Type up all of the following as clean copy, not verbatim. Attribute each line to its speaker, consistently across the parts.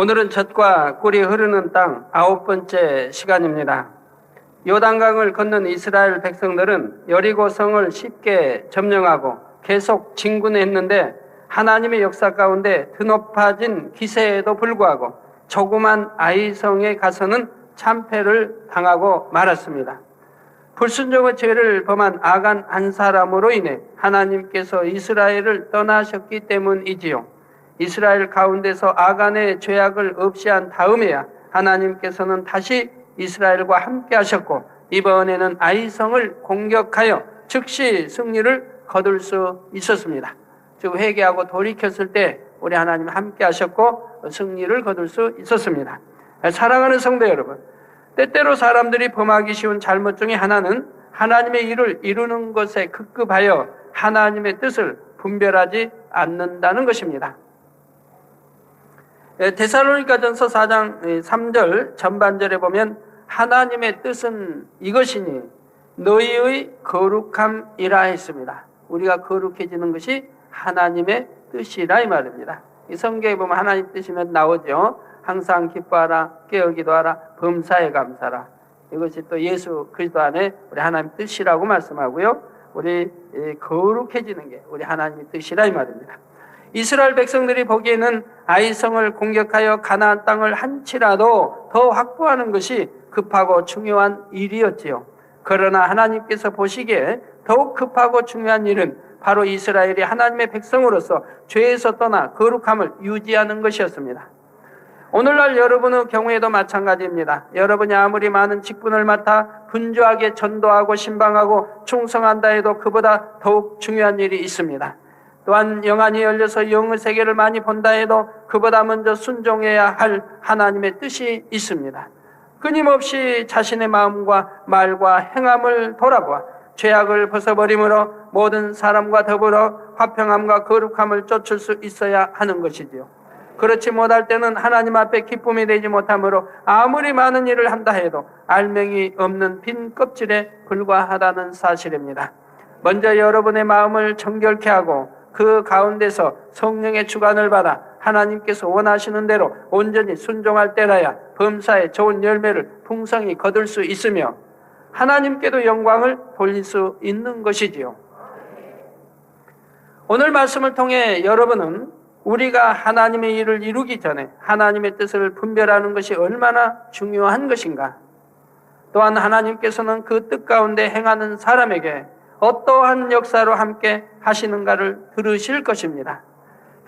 Speaker 1: 오늘은 젖과 꿀이 흐르는 땅 9번째 시간입니다. 요단강을 건넌 이스라엘 백성들은 여리고 성을 쉽게 점령하고 계속 진군했는데 하나님의 역사 가운데 드높아진 기세에도 불구하고 조그만 아이성에 가서는 참패를 당하고 말았습니다. 불순종의 죄를 범한 아간 한 사람으로 인해 하나님께서 이스라엘을 떠나셨기 때문이지요. 이스라엘 가운데서 아간의 죄악을 없이한 다음에야 하나님께서는 다시 이스라엘과 함께 하셨고 이번에는 아이성을 공격하여 즉시 승리를 거둘 수 있었습니다. 즉 회개하고 돌이켰을 때 우리 하나님 함께 하셨고 승리를 거둘 수 있었습니다. 사랑하는 성도 여러분, 때때로 사람들이 범하기 쉬운 잘못 중에 하나는 하나님의 일을 이루는 것에 급급하여 하나님의 뜻을 분별하지 않는다는 것입니다. 데살로니가전서 4장 3절 전반절에 보면 하나님의 뜻은 이것이니 너희의 거룩함이라 했습니다. 우리가 거룩해지는 것이 하나님의 뜻이라 이 말입니다. 이 성경에 보면 하나님 뜻이면 나오죠. 항상 기뻐하라, 깨어 기도하라, 범사에 감사라. 이것이 또 예수 그리스도 안에 우리 하나님 뜻이라고 말씀하고요. 우리 거룩해지는 게 우리 하나님의 뜻이라 이 말입니다. 이스라엘 백성들이 보기에는 아이성을 공격하여 가나안 땅을 한치라도 더 확보하는 것이 급하고 중요한 일이었지요. 그러나 하나님께서 보시기에 더욱 급하고 중요한 일은 바로 이스라엘이 하나님의 백성으로서 죄에서 떠나 거룩함을 유지하는 것이었습니다. 오늘날 여러분의 경우에도 마찬가지입니다. 여러분이 아무리 많은 직분을 맡아 분주하게 전도하고 신방하고 충성한다 해도 그보다 더욱 중요한 일이 있습니다. 또한 영안이 열려서 영의 세계를 많이 본다 해도 그보다 먼저 순종해야 할 하나님의 뜻이 있습니다. 끊임없이 자신의 마음과 말과 행함을 돌아보아 죄악을 벗어버림으로 모든 사람과 더불어 화평함과 거룩함을 쫓을 수 있어야 하는 것이지요. 그렇지 못할 때는 하나님 앞에 기쁨이 되지 못하므로 아무리 많은 일을 한다 해도 알맹이 없는 빈 껍질에 불과하다는 사실입니다. 먼저 여러분의 마음을 정결케 하고 그 가운데서 성령의 주관을 받아 하나님께서 원하시는 대로 온전히 순종할 때라야 범사에 좋은 열매를 풍성히 거둘 수 있으며 하나님께도 영광을 돌릴 수 있는 것이지요. 오늘 말씀을 통해 여러분은 우리가 하나님의 일을 이루기 전에 하나님의 뜻을 분별하는 것이 얼마나 중요한 것인가, 또한 하나님께서는 그 뜻 가운데 행하는 사람에게 어떠한 역사로 함께 하시는가를 들으실 것입니다.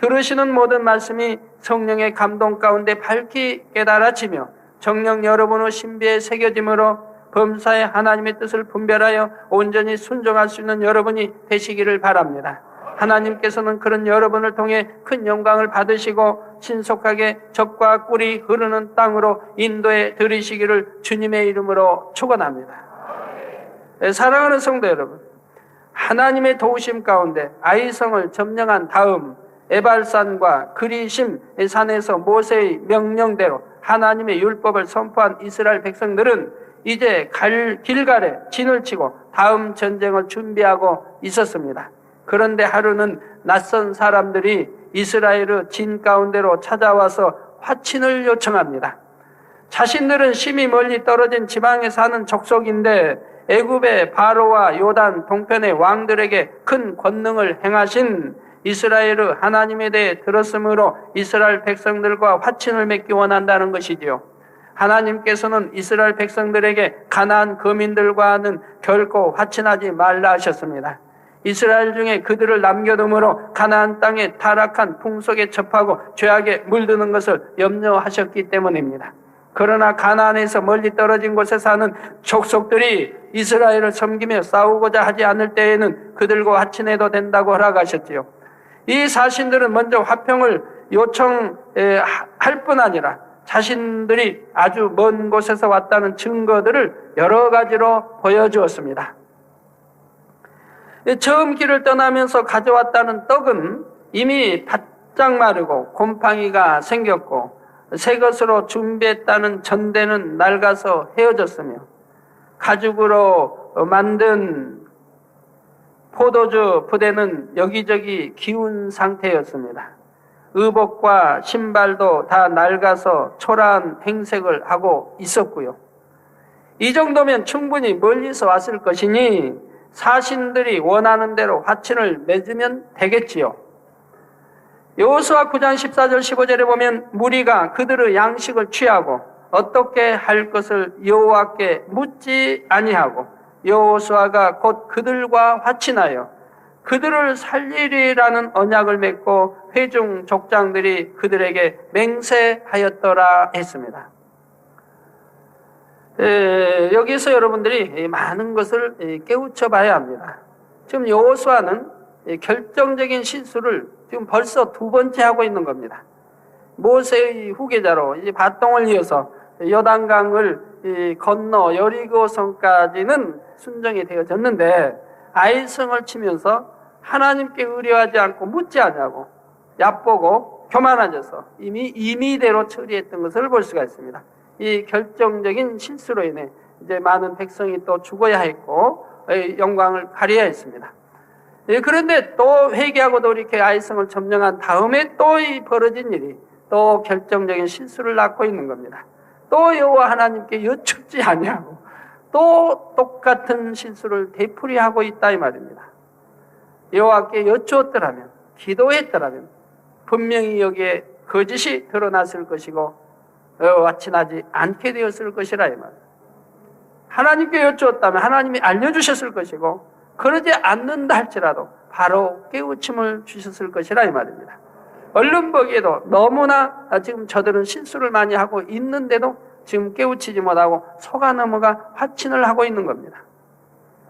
Speaker 1: 들으시는 모든 말씀이 성령의 감동 가운데 밝히 깨달아지며 정녕 여러분의 신비에 새겨짐으로 범사에 하나님의 뜻을 분별하여 온전히 순종할 수 있는 여러분이 되시기를 바랍니다. 하나님께서는 그런 여러분을 통해 큰 영광을 받으시고 신속하게 젖과 꿀이 흐르는 땅으로 인도해 들이시기를 주님의 이름으로 축원합니다. 사랑하는 성도 여러분, 하나님의 도우심 가운데 아이성을 점령한 다음 에발산과 그리심 산에서 모세의 명령대로 하나님의 율법을 선포한 이스라엘 백성들은 이제 길갈에 진을 치고 다음 전쟁을 준비하고 있었습니다. 그런데 하루는 낯선 사람들이 이스라엘의 진 가운데로 찾아와서 화친을 요청합니다. 자신들은 심히 멀리 떨어진 지방에 사는 족속인데 애굽의 바로와 요단 동편의 왕들에게 큰 권능을 행하신 이스라엘의 하나님에 대해 들었으므로 이스라엘 백성들과 화친을 맺기 원한다는 것이지요. 하나님께서는 이스라엘 백성들에게 가나안 거민들과는 결코 화친하지 말라 하셨습니다. 이스라엘 중에 그들을 남겨둠으로 가나안 땅의 타락한 풍속에 접하고 죄악에 물드는 것을 염려하셨기 때문입니다. 그러나 가나안에서 멀리 떨어진 곳에 사는 족속들이 이스라엘을 섬기며 싸우고자 하지 않을 때에는 그들과 화친해도 된다고 허락하셨지요. 이 사신들은 먼저 화평을 요청할 뿐 아니라 자신들이 아주 먼 곳에서 왔다는 증거들을 여러 가지로 보여주었습니다. 처음 길을 떠나면서 가져왔다는 떡은 이미 바짝 마르고 곰팡이가 생겼고 새 것으로 준비했다는 전대는 낡아서 헤어졌으며 가죽으로 만든 포도주 부대는 여기저기 기운 상태였습니다. 의복과 신발도 다 낡아서 초라한 행색을 하고 있었고요. 이 정도면 충분히 멀리서 왔을 것이니 사신들이 원하는 대로 화친을 맺으면 되겠지요. 여호수아 9장 14절 15절에 보면 무리가 그들의 양식을 취하고 어떻게 할 것을 여호와께 묻지 아니하고 여호수아가 곧 그들과 화친하여 그들을 살리리라는 언약을 맺고 회중 족장들이 그들에게 맹세하였더라 했습니다. 여기서 여러분들이 많은 것을 깨우쳐 봐야 합니다. 지금 여호수아는 결정적인 실수를 지금 벌써 두 번째 하고 있는 겁니다. 모세의 후계자로 이제 밧동을 이어서 요단강을 건너 여리고성까지는 순정이 되어졌는데 아이성을 치면서 하나님께 의뢰하지 않고 묻지 않냐고 얕보고 교만해져서 이미 임의대로 처리했던 것을 볼 수가 있습니다. 이 결정적인 실수로 인해 이제 많은 백성이 또 죽어야 했고 영광을 가려야 했습니다. 그런데 또 회개하고 돌이켜 아이성을 점령한 다음에 또 이 벌어진 일이 또 결정적인 실수를 낳고 있는 겁니다. 또 여호와 하나님께 여쭙지 아니하고 또 똑같은 실수를 되풀이하고 있다 이 말입니다. 여호와께 여쭈었더라면 기도했더라면 분명히 여기에 거짓이 드러났을 것이고 화친하지 않게 되었을 것이라 이 말입니다. 하나님께 여쭈었다면 하나님이 알려주셨을 것이고 그러지 않는다 할지라도 바로 깨우침을 주셨을 것이라 이 말입니다. 얼른 보기에도 너무나 지금 저들은 실수를 많이 하고 있는데도 지금 깨우치지 못하고 속아 넘어가 화친을 하고 있는 겁니다.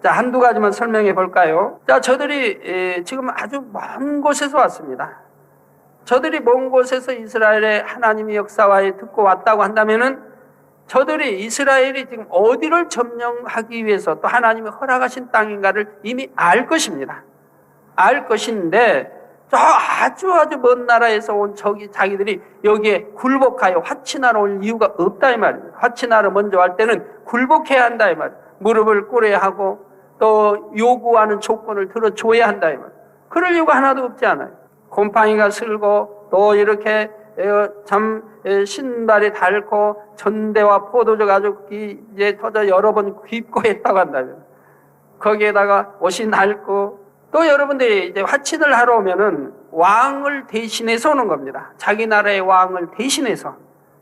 Speaker 1: 자, 한두 가지만 설명해 볼까요? 자, 저들이 지금 아주 먼 곳에서 왔습니다. 저들이 먼 곳에서 이스라엘의 하나님의 역사와에 듣고 왔다고 한다면은 저들이 이스라엘이 지금 어디를 점령하기 위해서 또 하나님이 허락하신 땅인가를 이미 알 것입니다. 알 것인데 저 아주 먼 나라에서 온 자기들이 여기에 굴복하여 화친하러 올 이유가 없다 이 말입니다. 화친하러 먼저 할 때는 굴복해야 한다 이 말입니다. 무릎을 꿇어야 하고 또 요구하는 조건을 들어줘야 한다 이 말입니다. 그럴 이유가 하나도 없지 않아요. 곰팡이가 슬고 또 이렇게 참 신발이 닳고 전대와 포도주 가지고 이제 터져 여러 번 깁고 했다고 한다면 거기에다가 옷이 낡고 또 여러분들이 이제 화친을 하러 오면은 왕을 대신해서 오는 겁니다. 자기 나라의 왕을 대신해서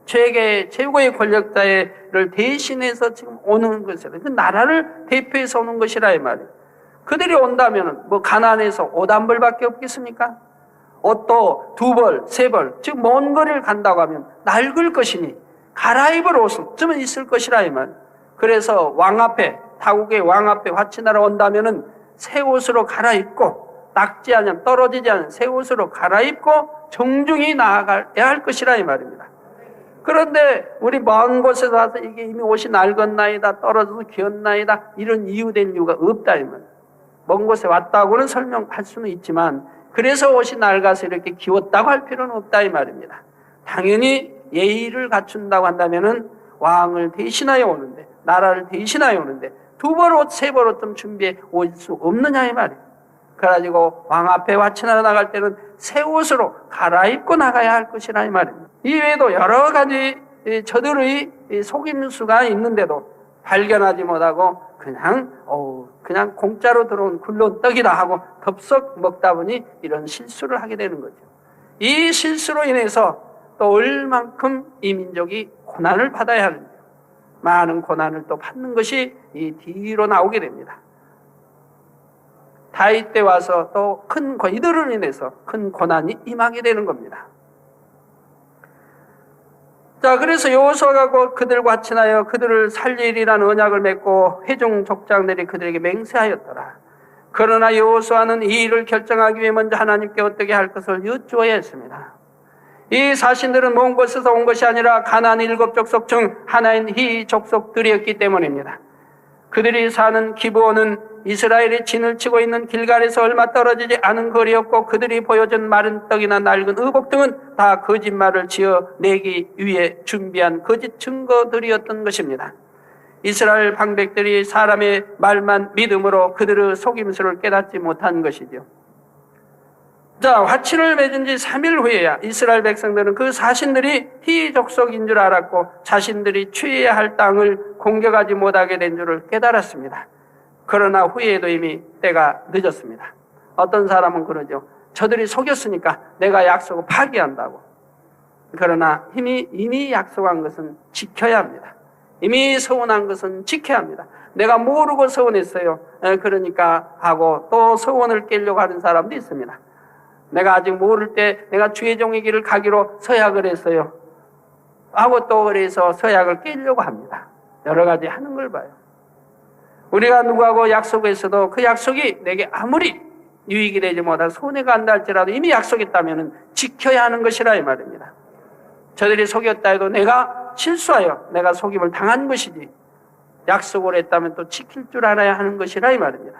Speaker 1: 최고의 권력자를 대신해서 지금 오는 것이라 그 나라를 대표해서 오는 것이라 이 말이에요. 그들이 온다면은 뭐 가난해서 옷 한 벌밖에 없겠습니까? 옷도 두 벌, 세 벌, 즉 먼 거리를 간다고 하면 낡을 것이니 갈아입을 옷은 좀 있을 것이라 이 말. 그래서 왕 앞에 타국의 왕 앞에 화친하러 온다면은 새 옷으로 갈아입고 닦지 않으면 떨어지지 않은 새 옷으로 갈아입고 정중히 나아가야 할 것이라 이 말입니다. 그런데 우리 먼 곳에서 와서 이게 이미 옷이 낡았나이다 떨어져서 기었나이다 이런 이유된 이유가 없다 이 말. 먼 곳에 왔다고는 설명할 수는 있지만 그래서 옷이 낡아서 이렇게 기웠다고 할 필요는 없다 이 말입니다. 당연히 예의를 갖춘다고 한다면은 왕을 대신하여 오는데 나라를 대신하여 오는데 두 벌 옷, 세 벌 옷 좀 준비해 올 수 없느냐 이 말이에요. 그래가지고 왕 앞에 화친하러 나갈 때는 새 옷으로 갈아입고 나가야 할 것이라 이 말입니다. 이외에도 여러 가지 저들의 속임수가 있는데도 발견하지 못하고 그냥 공짜로 들어온 굴러온 떡이다 하고 덥석 먹다 보니 이런 실수를 하게 되는 거죠. 이 실수로 인해서 또 얼만큼 이 민족이 고난을 받아야 하는지 많은 고난을 또 받는 것이 이 뒤로 나오게 됩니다. 다윗 때 와서 또 이들을 인해서 큰 고난이 임하게 되는 겁니다. 자, 그래서 여호수아가 곧 그들과 화친하여 그들을 살리리라는 언약을 맺고 회중 족장들이 그들에게 맹세하였더라. 그러나 여호수아는 이 일을 결정하기 위해 먼저 하나님께 어떻게 할 것을 여쭈어야 했습니다. 이 사신들은 먼 곳에서 온 것이 아니라 가나안 7족속 중 하나인 희 족속들이었기 때문입니다. 그들이 사는 기브온은 이스라엘이 진을 치고 있는 길갈에서 얼마 떨어지지 않은 거리였고 그들이 보여준 마른 떡이나 낡은 의복 등은 다 거짓말을 지어 내기 위해 준비한 거짓 증거들이었던 것입니다. 이스라엘 방백들이 사람의 말만 믿음으로 그들의 속임수를 깨닫지 못한 것이죠. 자, 화친을 맺은 지 3일 후에야 이스라엘 백성들은 그 사신들이 희족속인 줄 알았고 자신들이 취해야 할 땅을 공격하지 못하게 된 줄을 깨달았습니다. 그러나 후에도 이미 때가 늦었습니다. 어떤 사람은 그러죠. 저들이 속였으니까 내가 약속을 파기한다고. 그러나 이미 약속한 것은 지켜야 합니다. 이미 서원한 것은 지켜야 합니다. 내가 모르고 서원했어요. 그러니까 하고 또 서원을 깨려고 하는 사람도 있습니다. 내가 아직 모를 때 내가 주의 종의 길을 가기로 서약을 했어요. 하고 또 그래서 서약을 깨려고 합니다. 여러 가지 하는 걸 봐요. 우리가 누구하고 약속했어도 그 약속이 내게 아무리 유익이 되지 못하고 손해가 안다 할지라도 이미 약속했다면 지켜야 하는 것이라 이 말입니다. 저들이 속였다 해도 내가 실수하여 내가 속임을 당한 것이지 약속을 했다면 또 지킬 줄 알아야 하는 것이라 이 말입니다.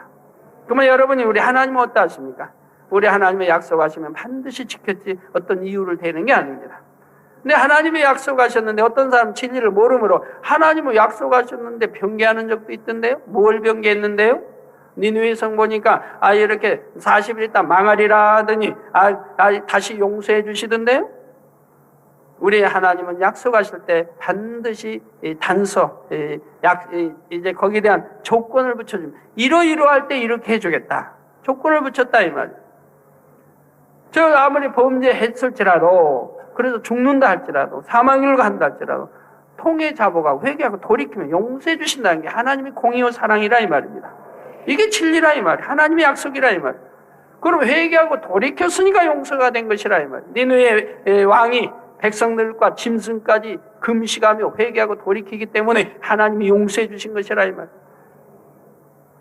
Speaker 1: 그러면 여러분이 우리 하나님은 어떠하십니까? 우리 하나님의 약속하시면 반드시 지켰지 어떤 이유를 대는 게 아닙니다. 근데 하나님이 약속하셨는데 어떤 사람 진리를 모르므로 하나님은 약속하셨는데 변개하는 적도 있던데요. 뭘 변개했는데요? 니느웨 성 보니까 이렇게 40일 있다 망하리라 하더니 다시 용서해 주시던데요. 우리 하나님은 약속하실 때 반드시 단서, 이제 거기에 대한 조건을 붙여줍니다. 이러이러할 때 이렇게 해주겠다. 조건을 붙였다 이 말이에요. 저 아무리 범죄했을지라도 그래서 죽는다 할지라도 사망일가 한다 할지라도 통해 잡아가고 회개하고 돌이키면 용서해 주신다는 게 하나님의 공의와 사랑이라 이 말입니다. 이게 진리라 이 말이에요. 하나님의 약속이라 이 말이에요. 그럼 회개하고 돌이켰으니까 용서가 된 것이라 이 말이에요. 니느웨 왕이 백성들과 짐승까지 금식하며 회개하고 돌이키기 때문에 하나님이 용서해 주신 것이라 이 말이에요.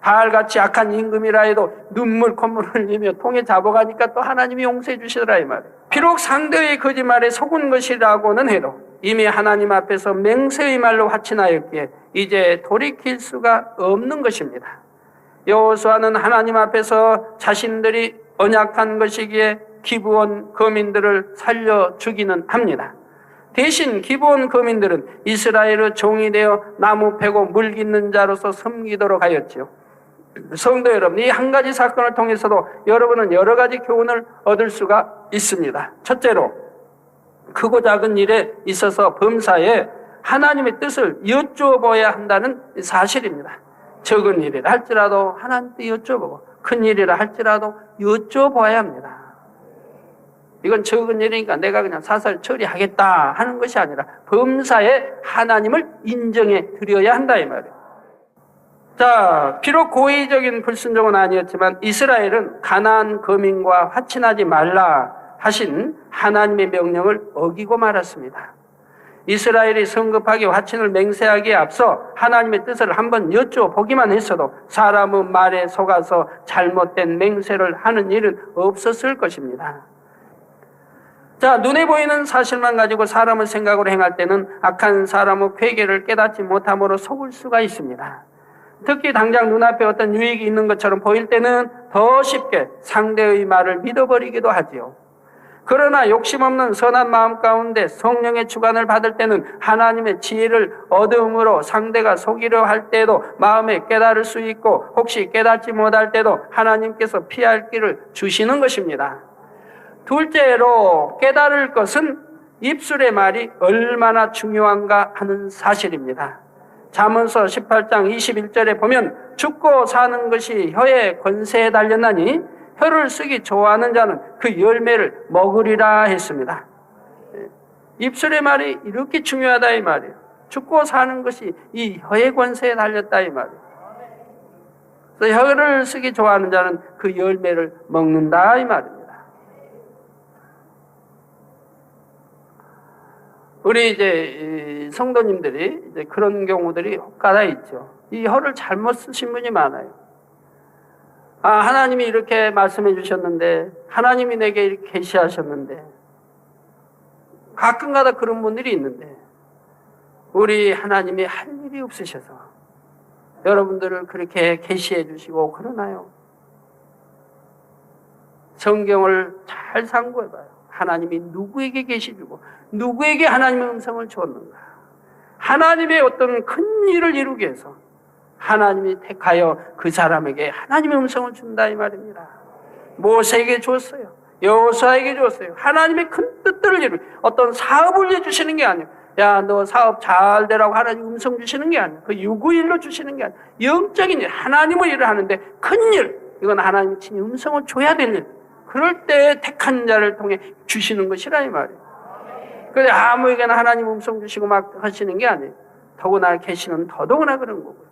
Speaker 1: 바알같이 악한 임금이라 해도 눈물 콧물을 흘리며 통에 잡아가니까 또 하나님이 용서해 주시더라 이 말이에요. 비록 상대의 거짓말에 속은 것이라고는 해도 이미 하나님 앞에서 맹세의 말로 화친하였기에 이제 돌이킬 수가 없는 것입니다. 여호수아는 하나님 앞에서 자신들이 언약한 것이기에 기브온 거민들을 살려 주기는 합니다. 대신 기브온 거민들은 이스라엘의 종이 되어 나무 패고 물 깃는 자로서 섬기도록 하였지요. 성도 여러분, 이 한 가지 사건을 통해서도 여러분은 여러 가지 교훈을 얻을 수가 있습니다. 첫째로 크고 작은 일에 있어서 범사에 하나님의 뜻을 여쭈어봐야 한다는 사실입니다. 적은 일이라 할지라도 하나님께 여쭤보고 큰 일이라 할지라도 여쭤봐야 합니다. 이건 적은 일이니까 내가 그냥 사설 처리하겠다 하는 것이 아니라 범사에 하나님을 인정해 드려야 한다 이 말이에요. 자, 비록 고의적인 불순종은 아니었지만 이스라엘은 가나안 거민과 화친하지 말라 하신 하나님의 명령을 어기고 말았습니다. 이스라엘이 성급하게 화친을 맹세하기에 앞서 하나님의 뜻을 한번 여쭤보기만 했어도 사람의 말에 속아서 잘못된 맹세를 하는 일은 없었을 것입니다. 자, 눈에 보이는 사실만 가지고 사람의 생각으로 행할 때는 악한 사람의 회개를 깨닫지 못함으로 속을 수가 있습니다. 특히 당장 눈앞에 어떤 유익이 있는 것처럼 보일 때는 더 쉽게 상대의 말을 믿어버리기도 하지요. 그러나 욕심 없는 선한 마음 가운데 성령의 주관을 받을 때는 하나님의 지혜를 얻음으로 상대가 속이려 할 때에도 마음에 깨달을 수 있고 혹시 깨닫지 못할 때도 하나님께서 피할 길을 주시는 것입니다. 둘째로 깨달을 것은 입술의 말이 얼마나 중요한가 하는 사실입니다. 잠언서 18장 21절에 보면 죽고 사는 것이 혀의 권세에 달렸나니 혀를 쓰기 좋아하는 자는 그 열매를 먹으리라 했습니다. 입술의 말이 이렇게 중요하다 이 말이에요. 죽고 사는 것이 이 혀의 권세에 달렸다 이 말이에요. 그래서 혀를 쓰기 좋아하는 자는 그 열매를 먹는다 이 말입니다. 우리 이제 성도님들이 이제 그런 경우들이 혹가다 있죠. 이 혀를 잘못 쓰신 분이 많아요. 하나님이 이렇게 말씀해 주셨는데, 하나님이 내게 이렇게 계시하셨는데, 가끔가다 그런 분들이 있는데, 우리 하나님이 할 일이 없으셔서 여러분들을 그렇게 계시해 주시고 그러나요? 성경을 잘 상고해 봐요. 하나님이 누구에게 계시 주고 누구에게 하나님의 음성을 주었는가? 하나님의 어떤 큰 일을 이루기 위해서 하나님이 택하여 그 사람에게 하나님의 음성을 준다 이 말입니다. 모세에게 주었어요. 여호수아에게 주었어요. 하나님의 큰 뜻들을 이루고 어떤 사업을 해주시는 게 아니에요. 야, 너 사업 잘 되라고 하나님 음성 주시는 게 아니에요. 그 유구일로 주시는 게 아니에요. 영적인 일, 하나님의 일을 하는데 큰 일, 이건 하나님이 친히 음성을 줘야 될 일. 그럴 때 택한 자를 통해 주시는 것이라 이 말이에요. 그래 아무에게나 하나님 음성 주시고 막 하시는 게 아니에요. 더구나 계시는 더더구나 그런 거고요.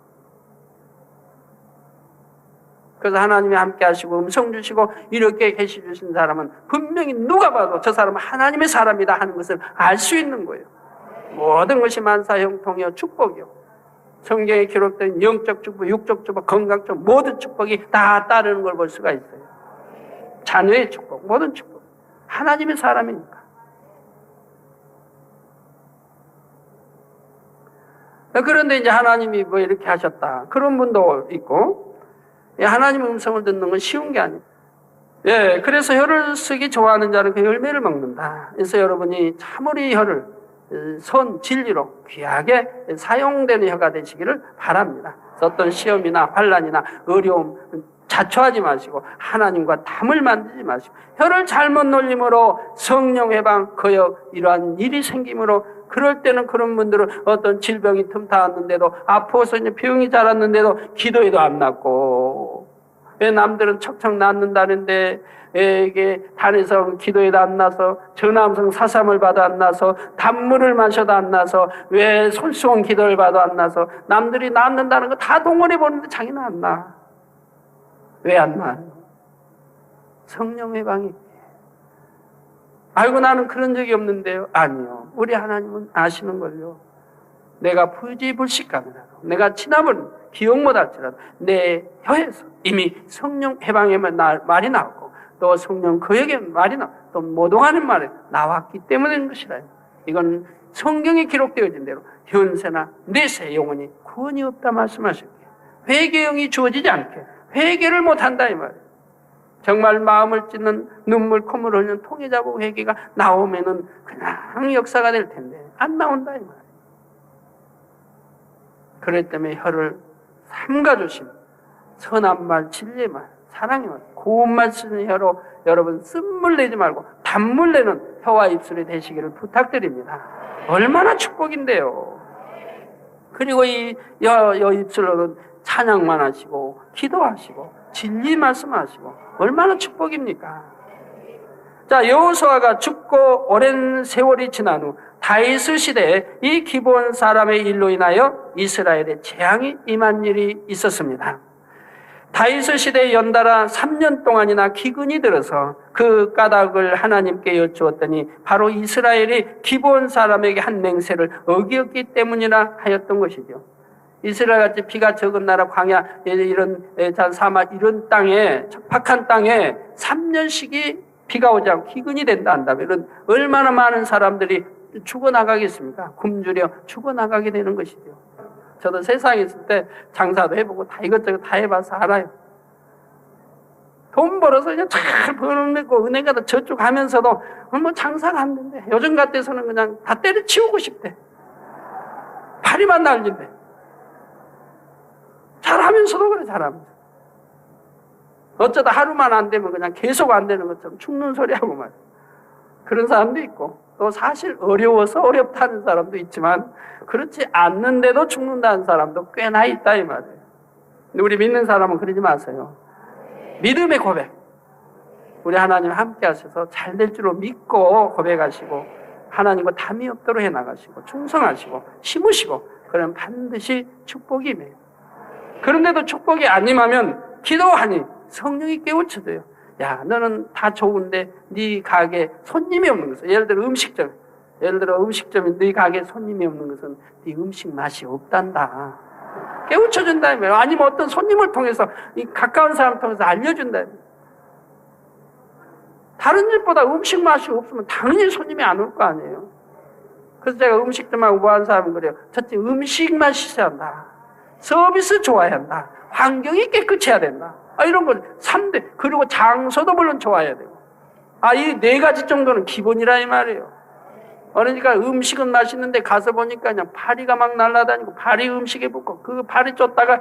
Speaker 1: 그래서 하나님이 함께 하시고 음성 주시고 이렇게 계시 주신 사람은 분명히 누가 봐도 저 사람은 하나님의 사람이다 하는 것을 알 수 있는 거예요. 모든 것이 만사형통이요 축복이요. 성경에 기록된 영적 축복, 육적 축복, 건강 축복 모든 축복이 다 따르는 걸 볼 수가 있어요. 자녀의 축복, 모든 축복. 하나님의 사람이니까. 그런데 이제 하나님이 뭐 이렇게 하셨다. 그런 분도 있고, 하나님의 음성을 듣는 건 쉬운 게 아니에요. 예, 그래서 혀를 쓰기 좋아하는 자는 그 열매를 먹는다. 그래서 여러분이 참으로 혀를 선 진리로 귀하게 사용되는 혀가 되시기를 바랍니다. 어떤 시험이나 환난이나 어려움 자초하지 마시고 하나님과 담을 만들지 마시고 혀를 잘못 놀림으로 성령 해방 거역 이러한 일이 생기므로 그럴 때는 그런 분들은 어떤 질병이 틈타왔는데도 아파서 이제 병이 자랐는데도 기도해도 안 낫고 왜 남들은 척척 낫는다는데 이게 단에서 기도해도 안 나서 전암성 사삼을 봐도 안 나서 단물을 마셔도 안 나서 왜 손수건 기도를 봐도 안 나서 남들이 낫는다는 거 다 동원해 보는데 자기는 안 나. 왜 안 나? 성령 해방이. 아이고 나는 그런 적이 없는데요. 아니요. 우리 하나님은 아시는 걸요. 내가 부지불식하더라도 내가 친함을 기억 못할지라도 내 혀에서 이미 성령 해방의 말이 나왔고 또 성령 그에게 말이 나왔고 또 모동하는 말이 나왔기 때문인 것이라. 이건 성경에 기록되어진 대로 현세나 내세 영원히 구원이 없다 말씀하셨기에 회개형이 주어지지 않게 회개를 못한다 이 말이에요. 정말 마음을 찢는 눈물 콧물 흘리는 통에 잡고 회개가 나오면은 그냥 역사가 될 텐데 안 나온다 이 말이에요. 그렇기 때문에 혀를 삼가주심 선한 말 진리의 말 사랑의 말 고운 말 쓰는 혀로 여러분 쓴물 내지 말고 단물 내는 혀와 입술이 되시기를 부탁드립니다. 얼마나 축복인데요. 그리고 이 입술로는 찬양만 하시고 기도하시고 진리 말씀하시고 얼마나 축복입니까? 자, 여호수아가 죽고 오랜 세월이 지난 후 다윗 시대에 이 기브온 사람의 일로 인하여 이스라엘에 재앙이 임한 일이 있었습니다. 다윗 시대에 연달아 3년 동안이나 기근이 들어서 그 까닭을 하나님께 여쭈었더니 바로 이스라엘이 기브온 사람에게 한 맹세를 어기었기 때문이라 하였던 것이죠. 이스라엘같이 비가 적은 나라 광야 이런 사막 이런 땅에 척박한 땅에 3년씩이 비가 오지 않고 기근이 된다 한다면 얼마나 많은 사람들이 죽어나가겠습니까? 굶주려 죽어나가게 되는 것이죠. 저도 세상에 있을 때 장사도 해보고 다 이것저것 다 해봐서 알아요. 돈 벌어서 그냥 잘 벌어내고 은행 가다 저쪽 하면서도 뭐 장사가 안 된대. 요즘 같아서는 그냥 다 때려치우고 싶대. 파리만 날린대. 잘하면서도 그래 잘하면서. 어쩌다 하루만 안 되면 그냥 계속 안 되는 것처럼 죽는 소리하고 말이야. 그런 사람도 있고 또 사실 어려워서 어렵다는 사람도 있지만 그렇지 않는데도 죽는다는 사람도 꽤나 있다 이 말이에요. 근데 우리 믿는 사람은 그러지 마세요. 믿음의 고백. 우리 하나님 함께 하셔서 잘 될 줄로 믿고 고백하시고 하나님과 담이 없도록 해나가시고 충성하시고 심으시고 그러면 반드시 축복이 임해요. 그런데도 축복이 안 임하면 기도하니 성령이 깨우쳐줘요. 야, 너는 다 좋은데 네 가게에 손님이 없는 것은 예를 들어 음식점. 예를 들어 음식점이 네 가게에 손님이 없는 것은 네 음식 맛이 없단다. 깨우쳐준다. 아니면 어떤 손님을 통해서 이 가까운 사람 통해서 알려준다. 다른 집보다 음식 맛이 없으면 당연히 손님이 안 올 거 아니에요. 그래서 제가 음식점하고 뭐 하는 사람은 그래요. 첫째 음식 맛이 한다. 서비스 좋아야 한다. 환경이 깨끗해야 된다. 이런 걸 3대. 그리고 장소도 물론 좋아야 되고. 이 4가지 정도는 기본이라 이 말이에요. 그러니까 음식은 맛있는데 가서 보니까 그냥 파리가 막 날아다니고 파리 음식에 붙고 그 파리 쫓다가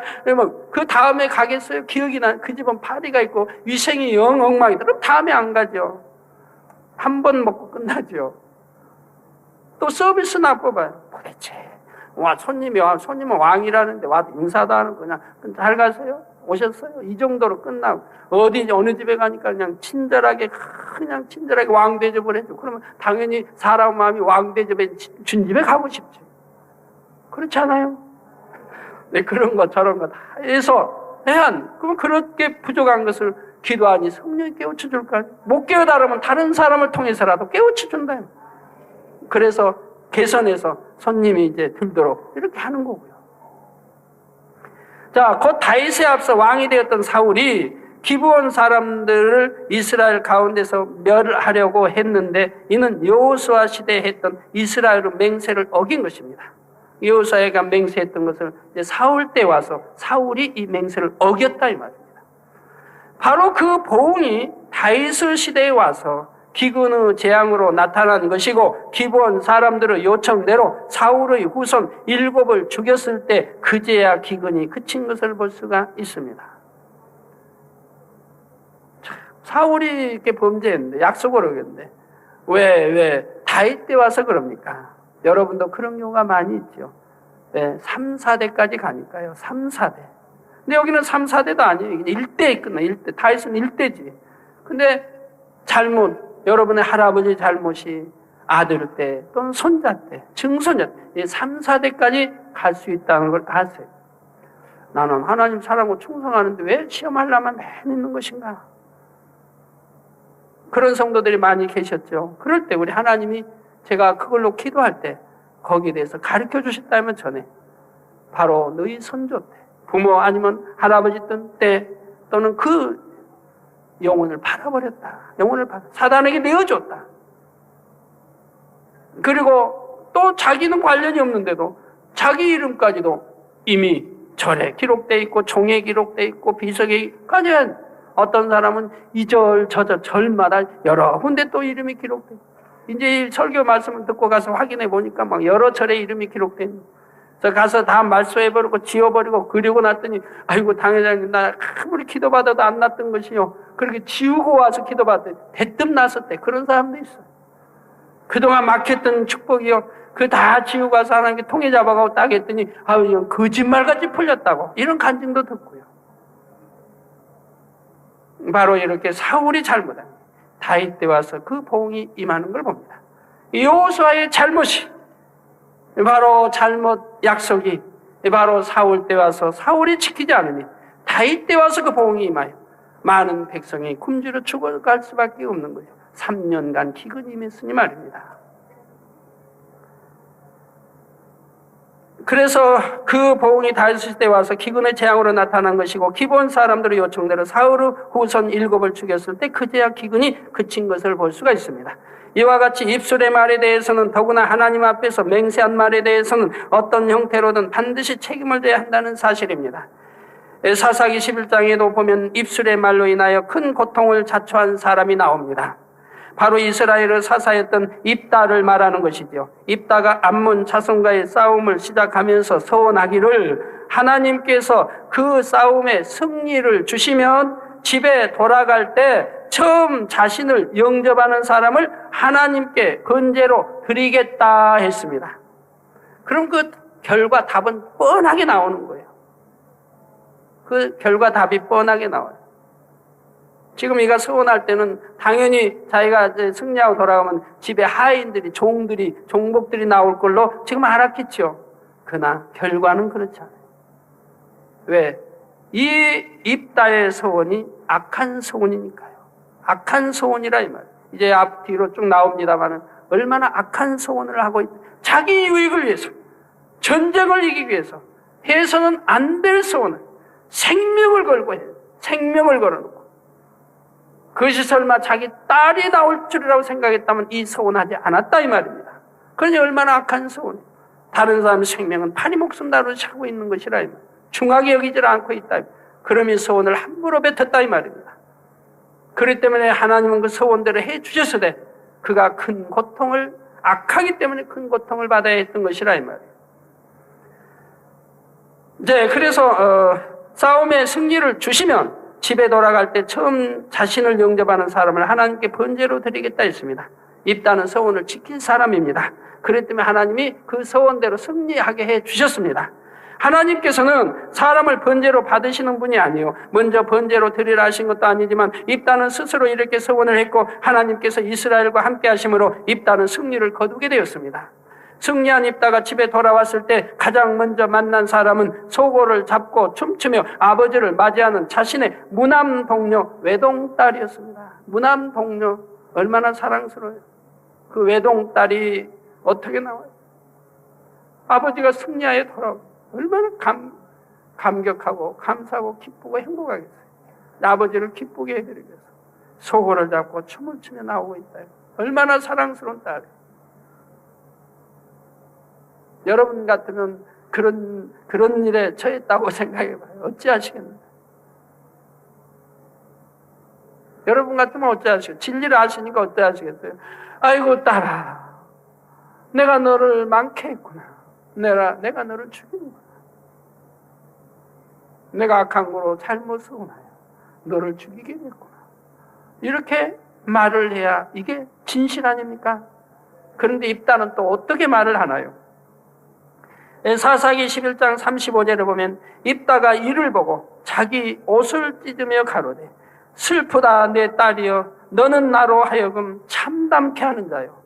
Speaker 1: 그 다음에 가겠어요? 기억이 나. 그 집은 파리가 있고 위생이 영 엉망이다. 그럼 다음에 안 가죠. 한 번 먹고 끝나죠. 또 서비스나 뽑아요. 도대체 손님은 왕이라는데 와도 인사도 안 하고 그냥 잘 가세요? 오셨어요? 이 정도로 끝나고 어느 집에 가니까 그냥 친절하게 왕 대접을 해줘. 그러면 당연히 사람 마음이 왕 대접해 준 집에 가고 싶죠. 그렇지 않아요? 네, 그런 것 저런 거 다 해서 그러면 그렇게 부족한 것을 기도하니 성령이 깨우쳐 줄 거 아니에요. 못 깨우다르면 다른 사람을 통해서라도 깨우쳐 준다. 그래서 개선해서 손님이 이제 들도록 이렇게 하는 거고요. 자, 곧 다윗에 앞서 왕이 되었던 사울이 기브온 사람들을 이스라엘 가운데서 멸하려고 했는데 이는 여호수아 시대에 했던 이스라엘의 맹세를 어긴 것입니다. 여호수아가 맹세했던 것을 이제 사울 때 와서 사울이 이 맹세를 어겼다 이 말입니다. 바로 그 보응이 다윗 시대에 와서 기근의 재앙으로 나타난 것이고 기브온 사람들의 요청대로 사울의 후손 7을 죽였을 때 그제야 기근이 그친 것을 볼 수가 있습니다. 사울이 이렇게 범죄했는데 약속을 어겼는데 왜 다윗 때 와서 그럽니까? 여러분도 그런 경우가 많이 있죠. 3, 4대까지 가니까요. 3, 4대. 근데 여기는 3, 4대도 아니에요. 1대에 끝나. 1대. 다윗은 1대지. 근데 여러분의 할아버지 잘못이 아들 때 또는 손자 때, 증손자 때 3, 4대까지 갈 수 있다는 걸 아세요. 나는 하나님 사랑하고 충성하는데 왜 시험하려면 맨 있는 것인가? 그런 성도들이 많이 계셨죠. 그럴 때 우리 하나님이 제가 그걸로 기도할 때 거기에 대해서 가르쳐 주셨다면 전에 바로 너희 선조 때, 부모 아니면 할아버지 때 또는 그 영혼을 팔아버렸다. 사단에게 내어줬다. 그리고 또 자기는 관련이 없는데도 자기 이름까지도 이미 절에 기록되어 있고 종에 기록되어 있고 비석에까지 어떤 사람은 이절 저절 절마다 여러 군데 또 이름이 기록되어 있고 이제 이 설교 말씀을 듣고 가서 확인해 보니까 막 여러 절에 이름이 기록된. 그래서 가서 다 말소해버리고 지워버리고 그리고 났더니 아이고 당회장님 나 아무리 기도받아도 안 났던 것이요. 그렇게 지우고 와서 기도받았더니 대뜸 났었대. 그런 사람도 있어요. 그동안 막혔던 축복이요. 그 다 지우고 와서 하나님께 통에 잡아가고 딱 했더니 아유 거짓말같이 풀렸다고. 이런 간증도 듣고요. 바로 이렇게 사울이 잘못한 다윗 때 와서 그 보응이 임하는 걸 봅니다. 여호수아의 잘못이 바로 잘못 약속이 바로 사울 때 와서 사울이 지키지 않으니 다윗 때 와서 그 보응이 임하여 많은 백성이 굶주려 죽어갈 수밖에 없는 거예요. 3년간 기근이 임했으니 말입니다. 그래서 그 보응이 다윗 때 와서 기근의 재앙으로 나타난 것이고 기브온 사람들의 요청대로 사울의 후손 7을 죽였을 때 그제야 기근이 그친 것을 볼 수가 있습니다. 이와 같이 입술의 말에 대해서는 더구나 하나님 앞에서 맹세한 말에 대해서는 어떤 형태로든 반드시 책임을 져야 한다는 사실입니다. 사사기 11장에도 보면 입술의 말로 인하여 큰 고통을 자초한 사람이 나옵니다. 바로 이스라엘의 사사였던 입다를 말하는 것이죠. 입다가 암몬 자손과의 싸움을 시작하면서 서원하기를 하나님께서 그 싸움에 승리를 주시면 집에 돌아갈 때 처음 자신을 영접하는 사람을 하나님께 건제로 드리겠다 했습니다. 그럼 그 결과 답은 뻔하게 나오는 거예요. 그 결과 답이 뻔하게 나와요. 지금 이가 서원할 때는 당연히 자기가 승리하고 돌아가면 집에 하인들이, 종복들이 나올 걸로 지금 알았겠죠. 그러나 결과는 그렇지 않아요. 왜? 이 입다의 서원이 악한 서원이니까요. 악한 서원이라 이 말이에요. 이제 앞뒤로 쭉 나옵니다만 얼마나 악한 서원을 하고 있다. 자기 유익을 위해서, 전쟁을 이기기 위해서 해서는 안 될 서원을 생명을 걸고 해요. 생명을 걸어놓고. 그것이 설마 자기 딸이 나올 줄이라고 생각했다면 이 서원하지 않았다 이 말입니다. 그러니 얼마나 악한 서원이에요. 다른 사람의 생명은 파리 목숨 다루듯이 하고 있는 것이라 이 말이에요. 중하게 여기질 않고 있다. 그러면 서원을 함부로 뱉었다 이 말입니다. 그렇기 때문에 하나님은 그 서원대로 해주셨으되 그가 큰 고통을 악하기 때문에 큰 고통을 받아야 했던 것이라 이 말이에요. 네, 그래서 싸움의 승리를 주시면 집에 돌아갈 때 처음 자신을 영접하는 사람을 하나님께 번제로 드리겠다 했습니다. 입다는 서원을 지킨 사람입니다. 그렇기 때문에 하나님이 그 서원대로 승리하게 해 주셨습니다. 하나님께서는 사람을 번제로 받으시는 분이 아니에요. 먼저 번제로 드리라 하신 것도 아니지만 입다는 스스로 이렇게 서원을 했고 하나님께서 이스라엘과 함께 하심으로 입다는 승리를 거두게 되었습니다. 승리한 입다가 집에 돌아왔을 때 가장 먼저 만난 사람은 소고를 잡고 춤추며 아버지를 맞이하는 자신의 무남 동료 외동딸이었습니다. 무남 동료 얼마나 사랑스러워요. 그 외동딸이 어떻게 나와요? 아버지가 승리하여 돌아오고 얼마나 감격하고 감사하고 기쁘고 행복하겠어요. 아버지를 기쁘게 해드리기 위해서 소고를 잡고 춤을 추며 나오고 있다. 얼마나 사랑스러운 딸이에요. 여러분 같으면 그런 일에 처했다고 생각해봐요. 어찌하시겠나요? 여러분 같으면 어찌하시겠어요? 진리를 아시니까 어찌하시겠어요? 아이고 딸아, 내가 너를 많게 했구나. 내가 너를 죽이는구나. 내가 악한 거로 잘못했구나. 너를 죽이게 됐구나. 이렇게 말을 해야 이게 진실 아닙니까? 그런데 입다는 또 어떻게 말을 하나요? 사사기 11장 35절에 보면 입다가 이를 보고 자기 옷을 찢으며 가로되 슬프다 내 딸이여 너는 나로 하여금 참담케 하는 자요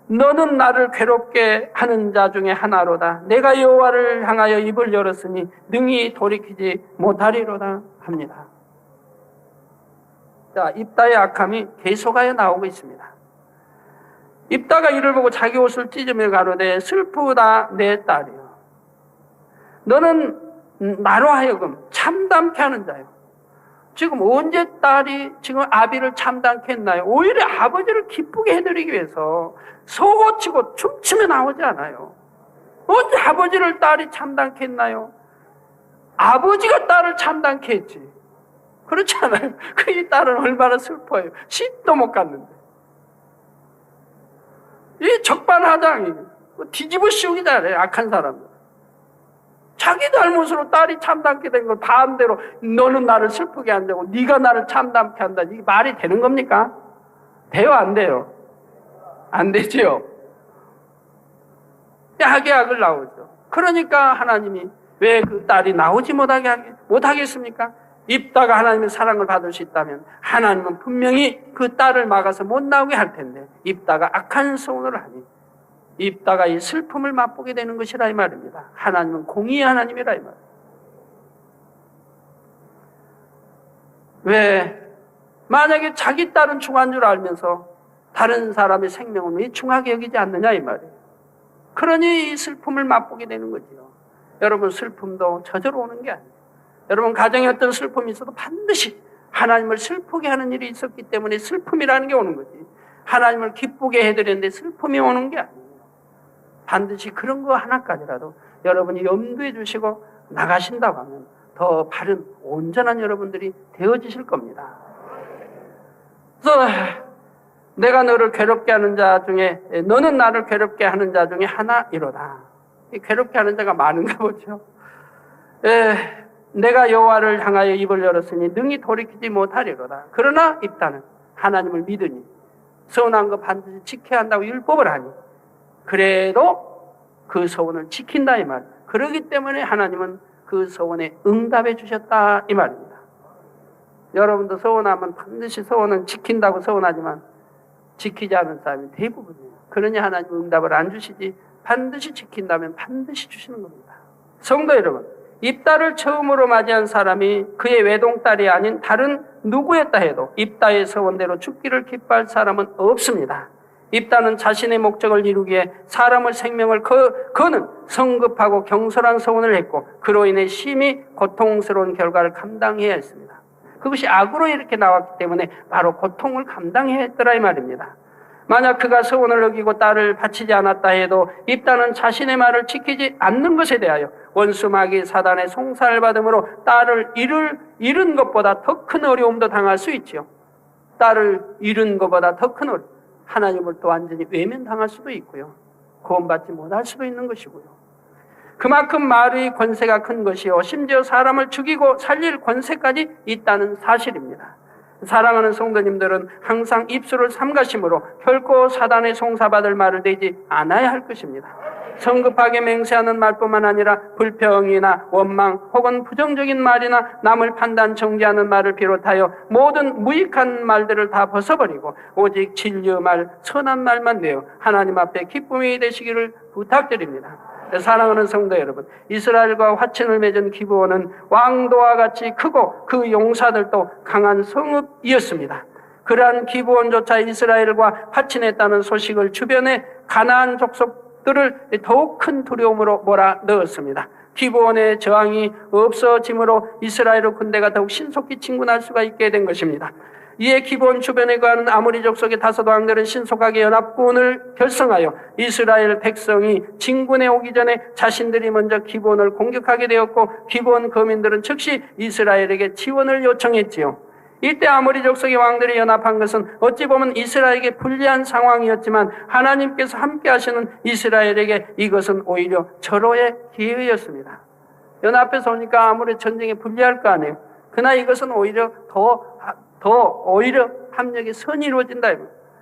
Speaker 1: 너는 나를 괴롭게 하는 자 중에 하나로다. 내가 여호와를 향하여 입을 열었으니 능히 돌이키지 못하리로다 합니다. 자, 입다의 악함이 계속하여 나오고 있습니다. 입다가 이를 보고 자기 옷을 찢으며 가로되 슬프다 내 딸이여 너는 나로 하여금 참담케 하는 자요. 지금 언제 딸이 지금 아비를 참담케 했나요? 오히려 아버지를 기쁘게 해드리기 위해서 소고치고 춤추며 나오지 않아요. 언제 아버지를 딸이 참담케 했나요? 아버지가 딸을 참담케 했지. 그렇지 않아요? 그 딸은 얼마나 슬퍼요. 씻도 못 갔는데. 이 적반하장이 뒤집어 씌우기 잘해. 악한 사람들. 자기 잘못으로 딸이 참담게 된 걸 반대로 너는 나를 슬프게 한다고 네가 나를 참담게 한다. 이게 말이 되는 겁니까? 돼요? 안 돼요? 안 되지요. 악의 악을 나오죠. 그러니까 하나님이 왜 그 딸이 나오지 못하겠습니까? 입다가 하나님의 사랑을 받을 수 있다면 하나님은 분명히 그 딸을 막아서 못 나오게 할 텐데 입다가 악한 소원을 하니 입다가 이 슬픔을 맛보게 되는 것이라 이 말입니다. 하나님은 공의의 하나님이라 이 말입니다. 왜? 만약에 자기 딸은 중한 줄 알면서 다른 사람의 생명을 왜 중하게 여기지 않느냐 이 말이에요. 그러니 이 슬픔을 맛보게 되는 거죠. 여러분 슬픔도 저절로 오는 게 아니에요. 여러분 가정에 어떤 슬픔이 있어도 반드시 하나님을 슬프게 하는 일이 있었기 때문에 슬픔이라는 게 오는 거지. 하나님을 기쁘게 해드렸는데 슬픔이 오는 게 아니에요. 반드시 그런 거 하나까지라도 여러분이 염두에 두시고 나가신다고 하면 더 바른 온전한 여러분들이 되어지실 겁니다. 그래서 내가 너를 괴롭게 하는 자 중에 너는 나를 괴롭게 하는 자 중에 하나이로다. 괴롭게 하는 자가 많은가 보죠. 내가 여호와를 향하여 입을 열었으니 능히 돌이키지 못하리로다. 그러나 입다는 하나님을 믿으니 서운한 거 반드시 지켜야 한다고 율법을 하니 그래도 그 서원을 지킨다 이 말. 그러기 때문에 하나님은 그 서원에 응답해 주셨다 이 말입니다. 여러분도 서원하면 반드시 서원은 지킨다고 서원하지만 지키지 않은 사람이 대부분이에요. 그러니 하나님 응답을 안 주시지 반드시 지킨다면 반드시 주시는 겁니다. 성도 여러분, 입다를 처음으로 맞이한 사람이 그의 외동딸이 아닌 다른 누구였다 해도 입다의 서원대로 죽기를 기뻐할 사람은 없습니다. 입다는 자신의 목적을 이루기 위해 사람의 생명을 거는 성급하고 경솔한 서원을 했고 그로 인해 심히 고통스러운 결과를 감당해야 했습니다. 그것이 악으로 이렇게 나왔기 때문에 바로 고통을 감당해야 했더라 이 말입니다. 만약 그가 서원을 어기고 딸을 바치지 않았다 해도 입다는 자신의 말을 지키지 않는 것에 대하여 원수 마귀 사단의 송사를 받음으로 딸을 잃은 것보다 더 큰 어려움도 당할 수 있지요. 딸을 잃은 것보다 더 큰 어려움, 하나님을 또 완전히 외면당할 수도 있고요. 구원받지 못할 수도 있는 것이고요. 그만큼 말의 권세가 큰 것이요 심지어 사람을 죽이고 살릴 권세까지 있다는 사실입니다. 사랑하는 성도님들은 항상 입술을 삼가심으로 결코 사단의 송사받을 말을 내지 않아야 할 것입니다. 성급하게 맹세하는 말뿐만 아니라 불평이나 원망 혹은 부정적인 말이나 남을 판단 정죄하는 말을 비롯하여 모든 무익한 말들을 다 벗어버리고 오직 진리의 말, 선한 말만 내어 하나님 앞에 기쁨이 되시기를 부탁드립니다. 사랑하는 성도 여러분, 이스라엘과 화친을 맺은 기브온은 왕도와 같이 크고 그 용사들도 강한 성읍이었습니다. 그러한 기브온조차 이스라엘과 화친했다는 소식을 주변의 가나안 족속들을 더욱 큰 두려움으로 몰아넣었습니다. 기브온의 저항이 없어짐으로 이스라엘 군대가 더욱 신속히 진군할 수가 있게 된 것입니다. 이에 기브온 주변에 거하는 아모리 족속의 다섯 왕들은 신속하게 연합군을 결성하여 이스라엘 백성이 진군에 오기 전에 자신들이 먼저 기브온을 공격하게 되었고 기브온 거민들은 즉시 이스라엘에게 지원을 요청했지요. 이때 아모리 족속의 왕들이 연합한 것은 어찌 보면 이스라엘에게 불리한 상황이었지만 하나님께서 함께 하시는 이스라엘에게 이것은 오히려 절호의 기회였습니다. 연합해서 오니까 아무리 전쟁에 불리할 거 아니에요. 그러나 이것은 오히려 오히려 합력의 선이 이루어진다.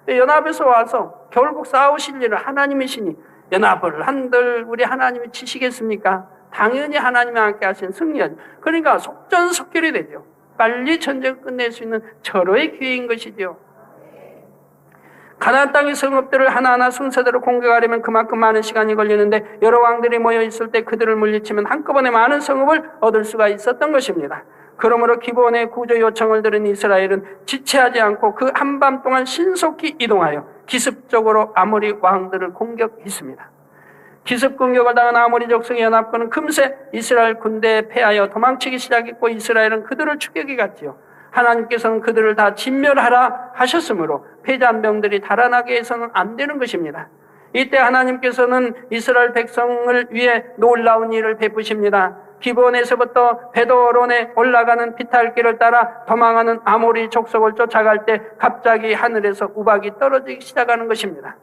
Speaker 1: 연합에서 와서 결국 싸우실 일은 하나님이시니 연합을 한들 우리 하나님이 치시겠습니까? 당연히 하나님이 함께 하신 승리하죠. 그러니까 속전속결이 되죠. 빨리 전쟁을 끝낼 수 있는 절호의 기회인 것이죠. 가나안 땅의 성읍들을 하나하나 순서대로 공격하려면 그만큼 많은 시간이 걸리는데 여러 왕들이 모여 있을 때 그들을 물리치면 한꺼번에 많은 성읍을 얻을 수가 있었던 것입니다. 그러므로 기브온의 구조 요청을 들은 이스라엘은 지체하지 않고 그 한밤 동안 신속히 이동하여 기습적으로 아모리 왕들을 공격했습니다. 기습 공격을 당한 아모리 족속의 연합군은 금세 이스라엘 군대에 패하여 도망치기 시작했고 이스라엘은 그들을 추격해 갔지요. 하나님께서는 그들을 다 진멸하라 하셨으므로 패잔 병들이 달아나게 해서는 안 되는 것입니다. 이때 하나님께서는 이스라엘 백성을 위해 놀라운 일을 베푸십니다. 기브온에서부터 베도론에 올라가는 비탈길을 따라 도망하는 아모리 족속을 쫓아갈 때 갑자기 하늘에서 우박이 떨어지기 시작하는 것입니다.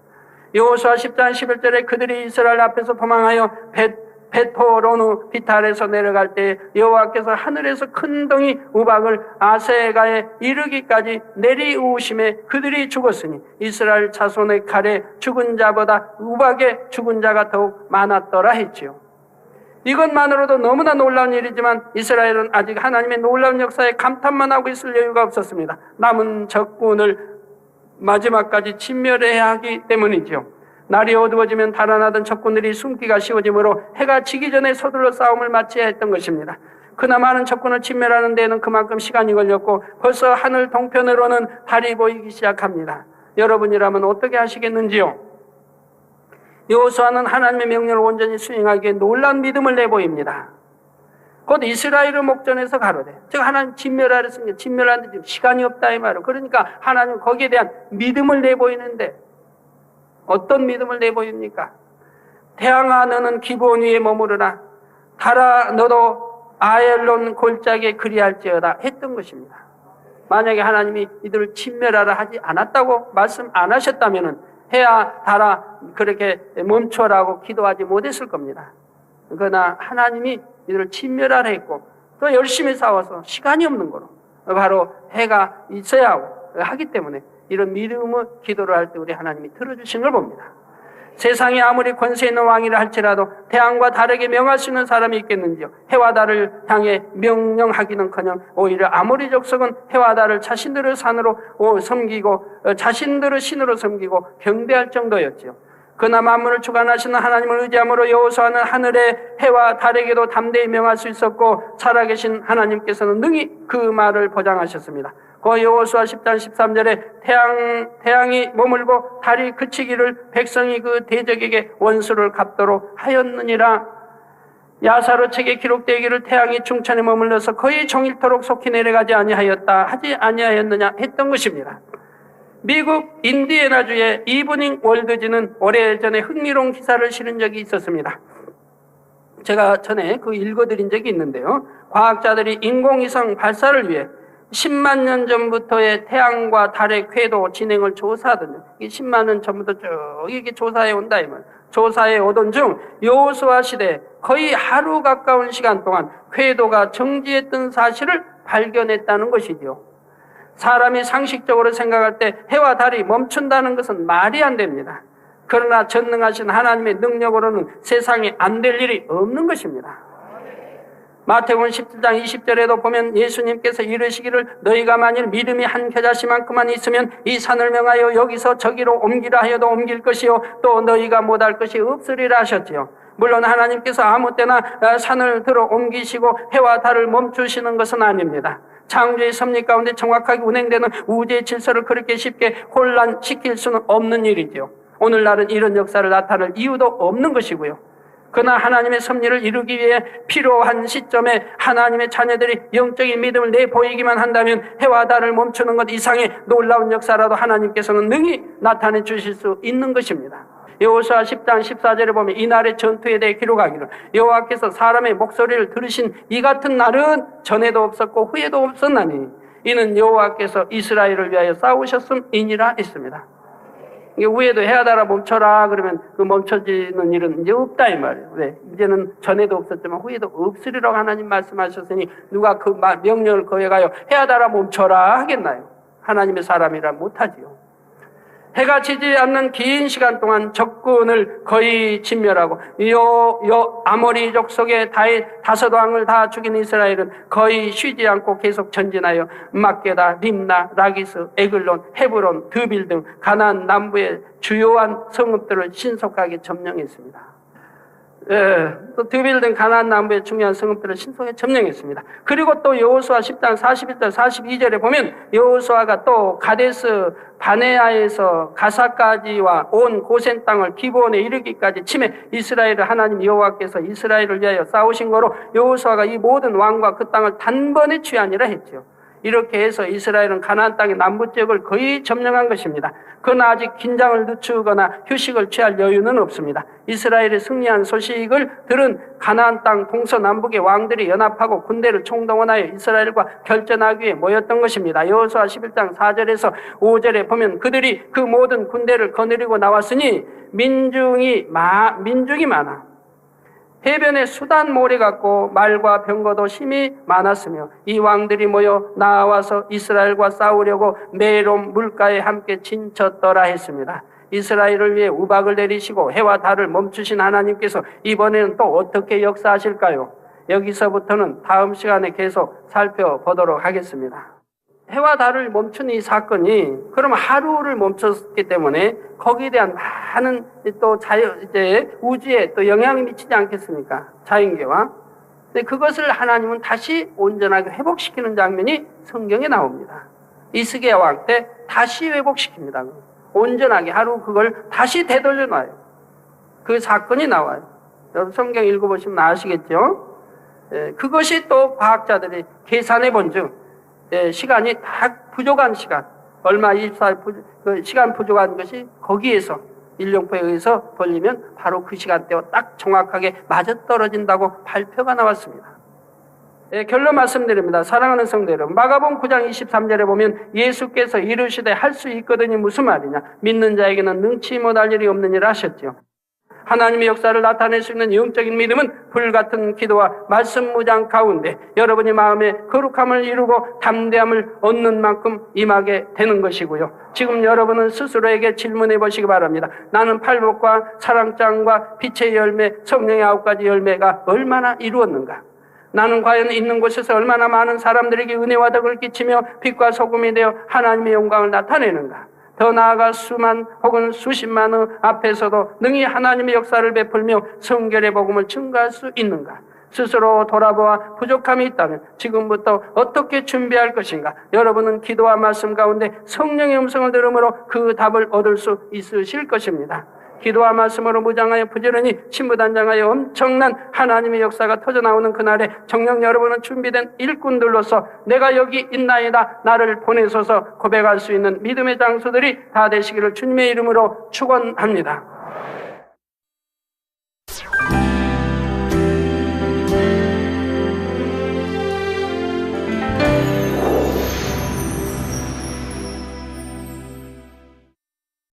Speaker 1: 여호수아 10장 11절에 그들이 이스라엘 앞에서 도망하여 베토로누 비탈에서 내려갈 때 여호와께서 하늘에서 큰 덩이 우박을 아세가에 이르기까지 내리우심에 그들이 죽었으니 이스라엘 자손의 칼에 죽은 자보다 우박에 죽은 자가 더욱 많았더라 했지요. 이것만으로도 너무나 놀라운 일이지만 이스라엘은 아직 하나님의 놀라운 역사에 감탄만 하고 있을 여유가 없었습니다. 남은 적군을 마지막까지 진멸해야 하기 때문이지요. 날이 어두워지면 달아나던 적군들이 숨기가 쉬워지므로 해가 지기 전에 서둘러 싸움을 마쳐야 했던 것입니다. 그나마 많은 적군을 진멸하는 데에는 그만큼 시간이 걸렸고 벌써 하늘 동편으로는 달이 보이기 시작합니다. 여러분이라면 어떻게 하시겠는지요? 여호수아는 하나님의 명령을 온전히 수행하기에 놀라운 믿음을 내보입니다. 곧 이스라엘의 목전에서 가로되, 즉 하나님 진멸하랬으니까 진멸하는데 지금 시간이 없다 이 말이에요. 그러니까 하나님 거기에 대한 믿음을 내보이는데 어떤 믿음을 내보입니까? 태양아 너는 기브온 위에 머무르라. 달아 너도 아엘론 골짜기에 그리할지어다 했던 것입니다. 만약에 하나님이 이들을 진멸하라 하지 않았다고 말씀 안 하셨다면 해야 달아 그렇게 멈춰라고 기도하지 못했을 겁니다. 그러나 하나님이 이들을 진멸하라 했고 또 열심히 싸워서 시간이 없는 거로 바로 해가 있어야 하기 때문에 이런 믿음의 기도를 할 때 우리 하나님이 들어주신 걸 봅니다. 세상에 아무리 권세 있는 왕이라 할지라도 태양과 달에게 명할 수 있는 사람이 있겠는지요. 해와 달을 향해 명령하기는커녕 오히려 아모리 족속은 해와 달을 자신들의 산으로 섬기고 자신들의 신으로 섬기고 경배할 정도였지요. 그러나 만물을 주관하시는 하나님을 의지함으로 여호수아는 하늘의 해와 달에게도 담대히 명할 수 있었고 살아계신 하나님께서는 능히 그 말을 보장하셨습니다. 그 여호수아 10장 13절에 태양이 머물고 달이 그치기를 백성이 그 대적에게 원수를 갚도록 하였느니라. 야사로 책에 기록되기를 태양이 중천에 머물러서 거의 종일토록 속히 내려가지 아니하였다 하지 아니하였느냐 했던 것입니다. 미국 인디애나주의 이브닝 월드지는 오래전에 흥미로운 기사를 실은 적이 있었습니다. 제가 전에 그 읽어드린 적이 있는데요. 과학자들이 인공위성 발사를 위해 10만 년 전부터의 태양과 달의 궤도 진행을 조사하더니 10만 년 전부터 쭉 이렇게 조사해 온다 이 말. 조사에 오던 중 여호수아 시대 거의 하루 가까운 시간 동안 궤도가 정지했던 사실을 발견했다는 것이죠. 사람이 상식적으로 생각할 때 해와 달이 멈춘다는 것은 말이 안 됩니다. 그러나 전능하신 하나님의 능력으로는 세상에 안 될 일이 없는 것입니다. 마태복음 17장 20절에도 보면 예수님께서 이르시기를 너희가 만일 믿음이 한 겨자씨만큼만 있으면 이 산을 명하여 여기서 저기로 옮기라 하여도 옮길 것이요 또 너희가 못할 것이 없으리라 하셨지요. 물론 하나님께서 아무 때나 산을 들어 옮기시고 해와 달을 멈추시는 것은 아닙니다. 창조의 섭리 가운데 정확하게 운행되는 우주의 질서를 그렇게 쉽게 혼란시킬 수는 없는 일이죠. 오늘날은 이런 역사를 나타낼 이유도 없는 것이고요. 그러나 하나님의 섭리를 이루기 위해 필요한 시점에 하나님의 자녀들이 영적인 믿음을 내보이기만 한다면 해와 달을 멈추는 것 이상의 놀라운 역사라도 하나님께서는 능히 나타내 주실 수 있는 것입니다. 여호수아 10장 14절에 보면 이날의 전투에 대해 기록하기를 여호와께서 사람의 목소리를 들으신 이 같은 날은 전에도 없었고 후에도 없었나니 이는 여호와께서 이스라엘을 위하여 싸우셨음이니라 했습니다. 위에도 해야 달아 멈춰라 그러면 그 멈춰지는 일은 이제 없다 이 말이에요. 왜? 이제는 전에도 없었지만 후에도 없으리라고 하나님 말씀하셨으니 누가 그 명령을 거해가요 해야 달아 멈춰라 하겠나요? 하나님의 사람이라 못하지요. 해가 지지 않는 긴 시간 동안 적군을 거의 진멸하고 아모리 족속의 다섯 왕을 다 죽인 이스라엘은 거의 쉬지 않고 계속 전진하여 막게다, 림나, 라기스, 에글론, 헤브론, 드빌 등 가나안 남부의 주요한 성읍들을 신속하게 점령했습니다. 또 드빌 등 가나안 남부의 중요한 성읍들을 신속하게 점령했습니다. 그리고 또 여호수아 10장 41절 42절에 보면 여호수아가 또 가데스 바네아에서 가사까지와 온 고센 땅을 기브온에 이르기까지 침해 이스라엘을 하나님 여호와께서 이스라엘을 위하여 싸우신 거로 여호수아가 이 모든 왕과 그 땅을 단번에 취하니라 했죠. 이렇게 해서 이스라엘은 가나안 땅의 남부 지역을 거의 점령한 것입니다. 그러나 아직 긴장을 늦추거나 휴식을 취할 여유는 없습니다. 이스라엘의 승리한 소식을 들은 가나안 땅 동서남북의 왕들이 연합하고 군대를 총동원하여 이스라엘과 결전하기 위해 모였던 것입니다. 여호수아 11장 4절에서 5절에 보면 그들이 그 모든 군대를 거느리고 나왔으니 민중이 많아 해변에 수단 모래 같고 말과 병거도 심히 많았으며 이 왕들이 모여 나와서 이스라엘과 싸우려고 메롬 물가에 함께 진쳤더라 했습니다. 이스라엘을 위해 우박을 내리시고 해와 달을 멈추신 하나님께서 이번에는 또 어떻게 역사하실까요? 여기서부터는 다음 시간에 계속 살펴보도록 하겠습니다. 해와 달을 멈춘 이 사건이 그럼 하루를 멈췄기 때문에 거기에 대한 많은 또 이제 우주에 또 영향을 미치지 않겠습니까? 자연계와. 근데 그것을 하나님은 다시 온전하게 회복시키는 장면이 성경에 나옵니다. 이스기야 왕 때 다시 회복시킵니다. 온전하게 하루 그걸 다시 되돌려 놔요. 그 사건이 나와요. 여러분 성경 읽어보시면 아시겠죠? 그것이 또 과학자들이 계산해 본즉 시간이 다 부족한 시간, 얼마 24일 시간 부족한 것이 거기에서 일용포에 의해서 돌리면 바로 그 시간대와 딱 정확하게 맞아떨어진다고 발표가 나왔습니다. 결론 말씀드립니다. 사랑하는 성도 여러분, 마가복음 9장 23절에 보면 예수께서 이르시되 할 수 있거든이 무슨 말이냐? 믿는 자에게는 능치 못할 일이 없느니라 하셨죠. 하나님의 역사를 나타낼 수 있는 영적인 믿음은 불같은 기도와 말씀 무장 가운데 여러분이 마음의 거룩함을 이루고 담대함을 얻는 만큼 임하게 되는 것이고요. 지금 여러분은 스스로에게 질문해 보시기 바랍니다. 나는 팔복과 사랑장과 빛의 열매, 성령의 9가지 열매가 얼마나 이루었는가? 나는 과연 있는 곳에서 얼마나 많은 사람들에게 은혜와 덕을 끼치며 빛과 소금이 되어 하나님의 영광을 나타내는가? 더 나아가 수만 혹은 수십만의 앞에서도 능히 하나님의 역사를 베풀며 성결의 복음을 증가할 수 있는가? 스스로 돌아보아 부족함이 있다면 지금부터 어떻게 준비할 것인가? 여러분은 기도와 말씀 가운데 성령의 음성을 들음으로 그 답을 얻을 수 있으실 것입니다. 기도와 말씀으로 무장하여 부지런히 신부단장하여 엄청난 하나님의 역사가 터져나오는 그날에 정녕 여러분은 준비된 일꾼들로서 내가 여기 있나이다 나를 보내소서 고백할 수 있는 믿음의 장수들이 다 되시기를 주님의 이름으로 축원합니다.